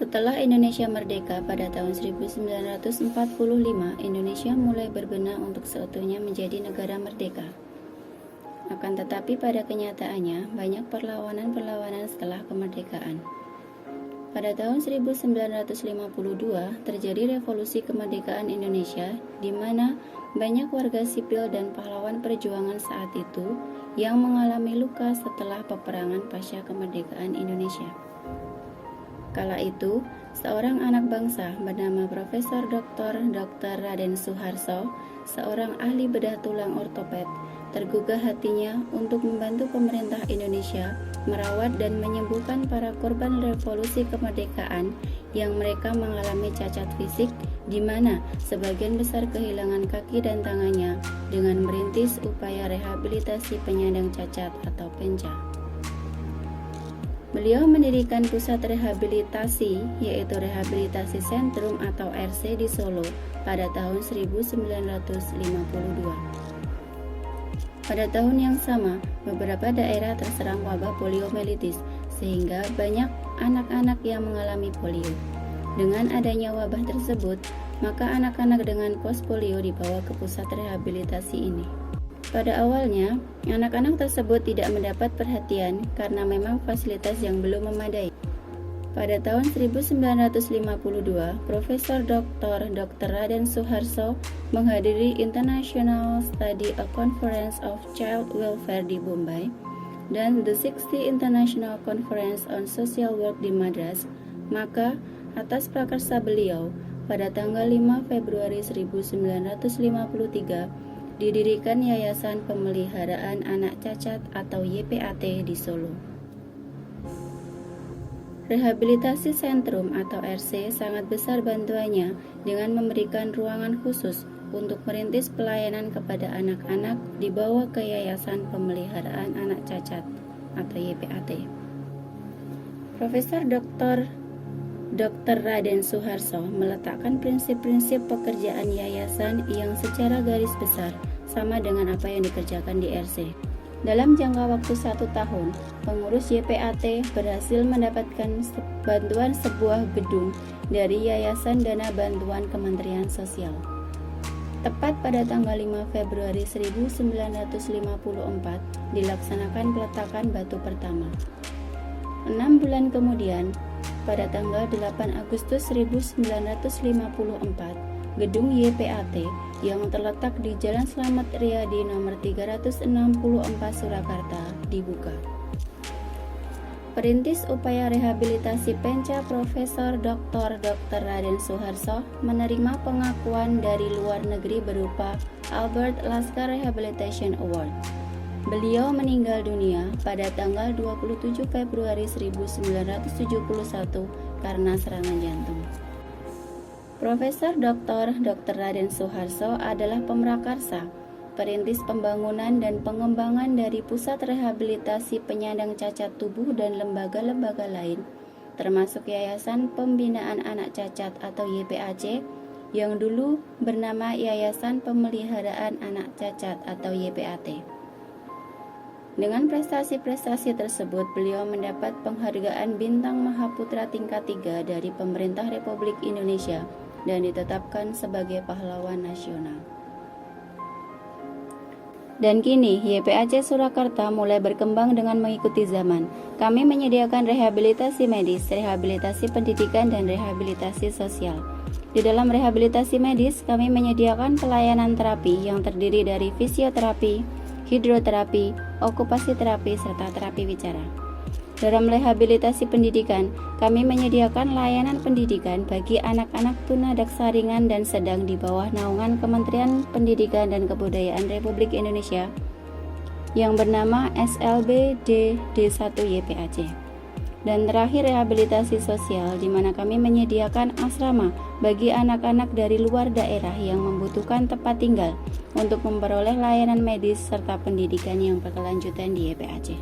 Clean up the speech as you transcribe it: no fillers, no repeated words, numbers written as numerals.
Setelah Indonesia merdeka pada tahun 1945, Indonesia mulai berbenah untuk seutuhnya menjadi negara merdeka. Akan tetapi pada kenyataannya, banyak perlawanan-perlawanan setelah kemerdekaan. Pada tahun 1952, terjadi revolusi kemerdekaan Indonesia, di mana banyak warga sipil dan pahlawan perjuangan saat itu yang mengalami luka setelah peperangan pasca kemerdekaan Indonesia. Kala itu, seorang anak bangsa bernama Profesor Dr. Raden Suharso, seorang ahli bedah tulang ortoped, tergugah hatinya untuk membantu pemerintah Indonesia merawat dan menyembuhkan para korban revolusi kemerdekaan yang mereka mengalami cacat fisik, di mana sebagian besar kehilangan kaki dan tangannya, dengan merintis upaya rehabilitasi penyandang cacat atau PENCA. Beliau mendirikan pusat rehabilitasi, yaitu Rehabilitasi Sentrum atau RC di Solo pada tahun 1952. Pada tahun yang sama, beberapa daerah terserang wabah poliomelitis, sehingga banyak anak-anak yang mengalami polio. Dengan adanya wabah tersebut, maka anak-anak dengan pospolio dibawa ke pusat rehabilitasi ini. Pada awalnya, anak-anak tersebut tidak mendapat perhatian karena memang fasilitas yang belum memadai. Pada tahun 1952, Profesor Dr. Raden Suharso menghadiri International Study Conference of Child Welfare di Bombay dan The 60 International Conference on Social Work di Madras. Maka, atas prakarsa beliau, pada tanggal 5 Februari 1953, didirikan Yayasan Pemeliharaan Anak Cacat atau YPAT di Solo. Rehabilitasi Sentrum atau RC sangat besar bantuannya dengan memberikan ruangan khusus untuk merintis pelayanan kepada anak-anak dibawa ke Yayasan Pemeliharaan Anak Cacat atau YPAT. Profesor Dr. Raden Suharso meletakkan prinsip-prinsip pekerjaan yayasan yang secara garis besar sama dengan apa yang dikerjakan di RC. Dalam jangka waktu 1 tahun, pengurus YPAT berhasil mendapatkan bantuan sebuah gedung dari Yayasan Dana Bantuan Kementerian Sosial. Tepat pada tanggal 5 Februari 1954, dilaksanakan peletakan batu pertama. 6 bulan kemudian, pada tanggal 8 Agustus 1954, gedung YPAT yang terletak di Jalan Slamet Riyadi nomor 364 Surakarta dibuka. Perintis upaya rehabilitasi PENCA Profesor Dr. Raden Suharso menerima pengakuan dari luar negeri berupa Albert Lasker Rehabilitation Award. Beliau meninggal dunia pada tanggal 27 Februari 1971 karena serangan jantung. Profesor Dr. Raden Suharso adalah pemrakarsa, perintis pembangunan dan pengembangan dari Pusat Rehabilitasi Penyandang Cacat Tubuh dan lembaga-lembaga lain, termasuk Yayasan Pembinaan Anak Cacat atau YPAC, yang dulu bernama Yayasan Pemeliharaan Anak Cacat atau YPAT. Dengan prestasi-prestasi tersebut, beliau mendapat penghargaan Bintang Mahaputra tingkat 3 dari Pemerintah Republik Indonesia dan ditetapkan sebagai pahlawan nasional. Dan kini, YPAC Surakarta mulai berkembang dengan mengikuti zaman. Kami menyediakan rehabilitasi medis, rehabilitasi pendidikan, dan rehabilitasi sosial. Di dalam rehabilitasi medis, kami menyediakan pelayanan terapi yang terdiri dari fisioterapi, hidroterapi, okupasi terapi, serta terapi bicara. Dalam rehabilitasi pendidikan, kami menyediakan layanan pendidikan bagi anak-anak tunadaksa ringan dan sedang di bawah naungan Kementerian Pendidikan dan Kebudayaan Republik Indonesia yang bernama SLB D1 YPAC. Dan terakhir, rehabilitasi sosial, di mana kami menyediakan asrama bagi anak-anak dari luar daerah yang membutuhkan tempat tinggal untuk memperoleh layanan medis serta pendidikan yang berkelanjutan di YPAC.